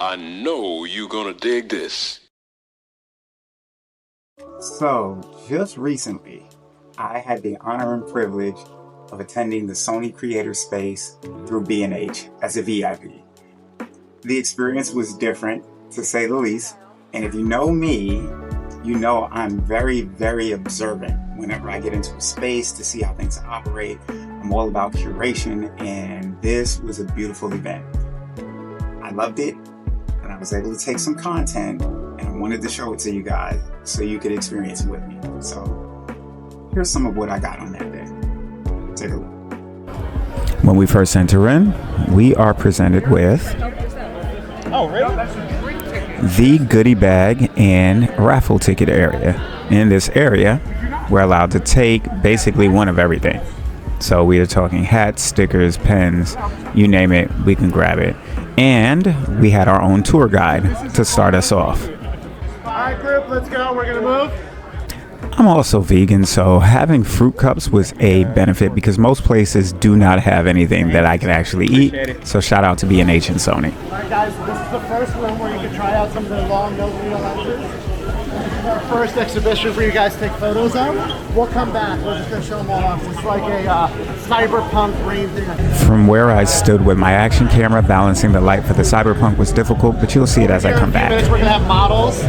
I know you're gonna dig this. So, just recently, I had the honor and privilege of attending the Sony Creator Space through B&H as a VIP. The experience was different, to say the least, and if you know me, you know I'm very, very observant whenever I get into a space to see how things operate. I'm all about curation, and this was a beautiful event. I loved it, and I was able to take some content, and I wanted to show it to you guys so you could experience it with me. So here's some of what I got on that day. Take a look. When we first enter in, we are presented with the goodie bag and raffle ticket area. In this area, we're allowed to take basically one of everything. So we are talking hats, stickers, pens, you name it, we can grab it. And we had our own tour guide to start us off. All right, group, let's go. We're gonna move. I'm also vegan, so having fruit cups was a benefit because most places do not have anything that I can actually eat. So shout out to B&H and Sony. All right, guys, this is the first room where you can try out some of the long no-needle lenses. This is our first exhibition for you guys to take photos of. We'll come back. We're just gonna show them all off. It's like a Cyberpunk rain thing. From where I stood with my action camera, balancing the light for the Cyberpunk was difficult, but you'll see it as I come back. In a few minutes, we're gonna have models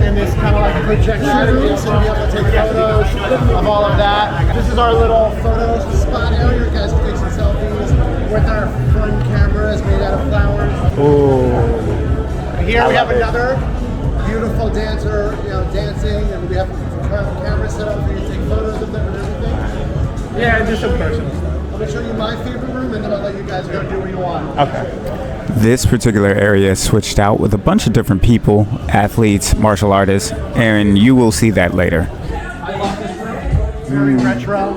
in this kind of like projection room, so we'll be able to take photos of all of that. This is our little photo spot area. You guys can take some selfies with our front cameras made out of flowers. Oh. Here we have another beautiful dancer, dancing, and we have cameras set up for you to take photos of them and everything. Yeah, just some personal stuff. I'm gonna show you my favorite room, and then I'll let you guys go do what you want. Okay. This particular area switched out with a bunch of different people, athletes, martial artists, and you will see that later. Very retro,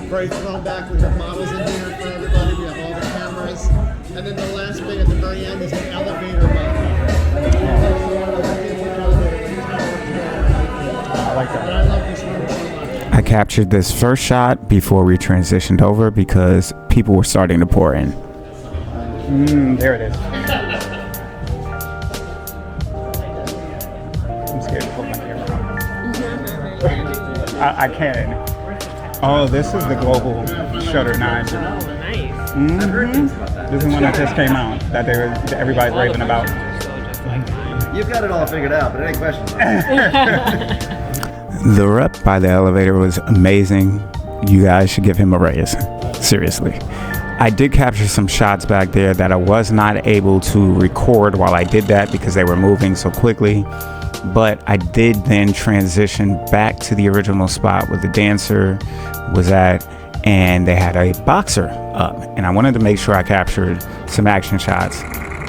very thrown back. We have models in here for everybody. We have all the cameras. And then the last bit at the very end is an elevator model. I like that. And I love this room so much. I captured this first shot before we transitioned over because people were starting to pour in. There it is. I'm scared to put my camera on. I can. Oh, this is the global shutter 9. Oh, nice. I've heard things about that. This is one that just came out that everybody's raving about. You've got it all figured out, but any questions? The rep by the elevator was amazing. You guys should give him a raise. Seriously. I did capture some shots back there that I was not able to record while I did that because they were moving so quickly. But I did then transition back to the original spot where the dancer was at, and they had a boxer up. And I wanted to make sure I captured some action shots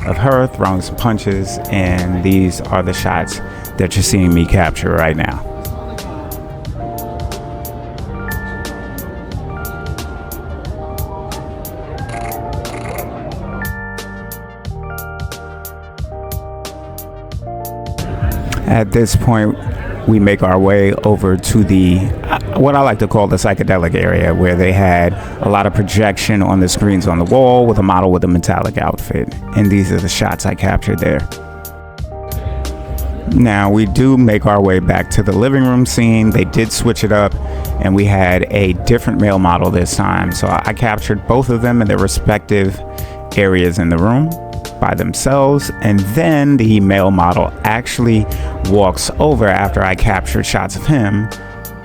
of her throwing some punches, and these are the shots that you're seeing me capture right now. At this point, we make our way over to the what I like to call the psychedelic area, where they had a lot of projection on the screens on the wall with a model with a metallic outfit. And these are the shots I captured there. Now, we do make our way back to the living room scene. They did switch it up, and we had a different male model this time. So I captured both of them in their respective areas in the room by themselves, and then the male model actually walks over after I captured shots of him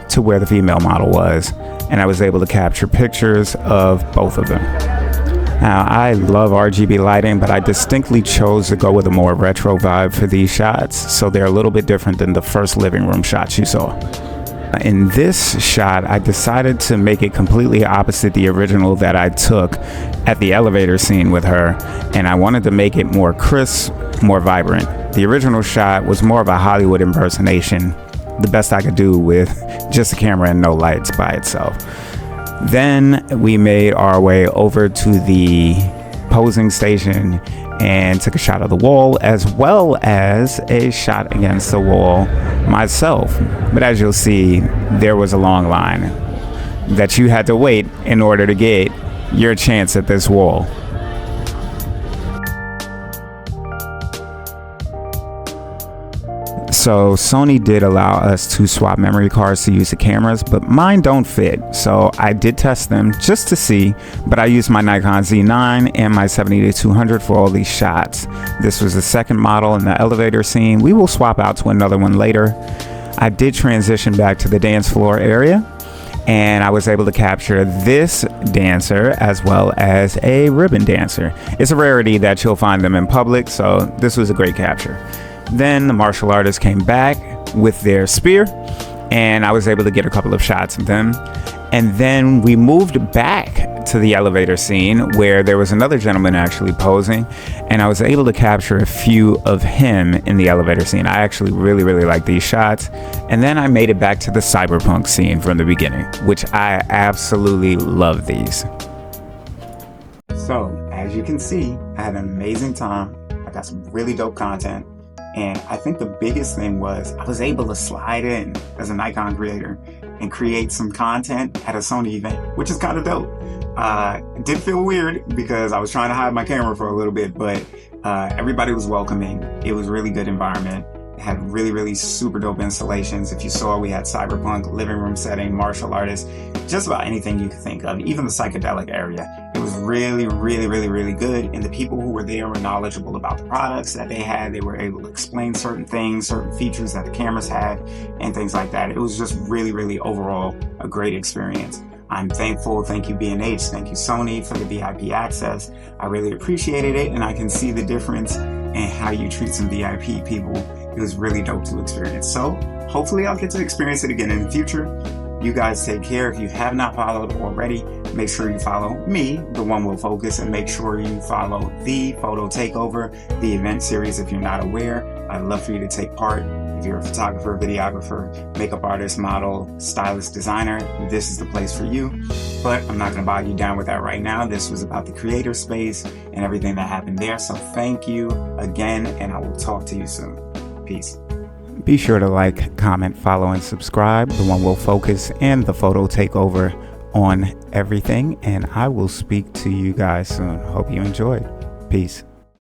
to where the female model was, and I was able to capture pictures of both of them. Now, I love RGB lighting, but I distinctly chose to go with a more retro vibe for these shots, so they're a little bit different than the first living room shots you saw. In this shot, I decided to make it completely opposite the original that I took at the elevator scene with her, and I wanted to make it more crisp, more vibrant. The original shot was more of a Hollywood impersonation, the best I could do with just a camera and no lights by itself. Then we made our way over to the posing station and took a shot of the wall, as well as a shot against the wall myself. But as you'll see, there was a long line that you had to wait in order to get your chance at this wall. So Sony did allow us to swap memory cards to use the cameras, but mine don't fit. So I did test them just to see, but I used my Nikon Z9 and my 70-200 for all these shots. This was the second model in the elevator scene. We will swap out to another one later. I did transition back to the dance floor area, and I was able to capture this dancer as well as a ribbon dancer. It's a rarity that you'll find them in public, so this was a great capture. Then the martial artists came back with their spear, and I was able to get a couple of shots of them. And then we moved back to the elevator scene where there was another gentleman actually posing, and I was able to capture a few of him in the elevator scene. I actually really like these shots. And then I made it back to the Cyberpunk scene from the beginning, which I absolutely love these. So, as you can see, I had an amazing time. I got some really dope content. And I think the biggest thing was I was able to slide in as a Nikon creator and create some content at a Sony event, which is kind of dope. It did feel weird because I was trying to hide my camera for a little bit, but everybody was welcoming. It was a really good environment. It had really super dope installations. If you saw, we had Cyberpunk, living room setting, martial artists, just about anything you could think of, even the psychedelic area. It was really good. And the people who were there were knowledgeable about the products that they had. They were able to explain certain things, certain features that the cameras had, and things like that. It was just really overall a great experience. I'm thankful. Thank you, B&H. Thank you, Sony, for the VIP access. I really appreciated it, and I can see the difference in how you treat some VIP people. It was really dope to experience. So hopefully I'll get to experience it again in the future. You guys take care. If you have not followed already, make sure you follow me, TheOneWillFocus, and make sure you follow the Photo Takeover, the event series if you're not aware. I'd love for you to take part. If you're a photographer, videographer, makeup artist, model, stylist, designer, this is the place for you. But I'm not going to bog you down with that right now. This was about the creator space and everything that happened there. So thank you again, and I will talk to you soon. Peace. Be sure to like, comment, follow, and subscribe. TheOneWillFocus and the Photo Takeover on everything. And I will speak to you guys soon. Hope you enjoyed. Peace.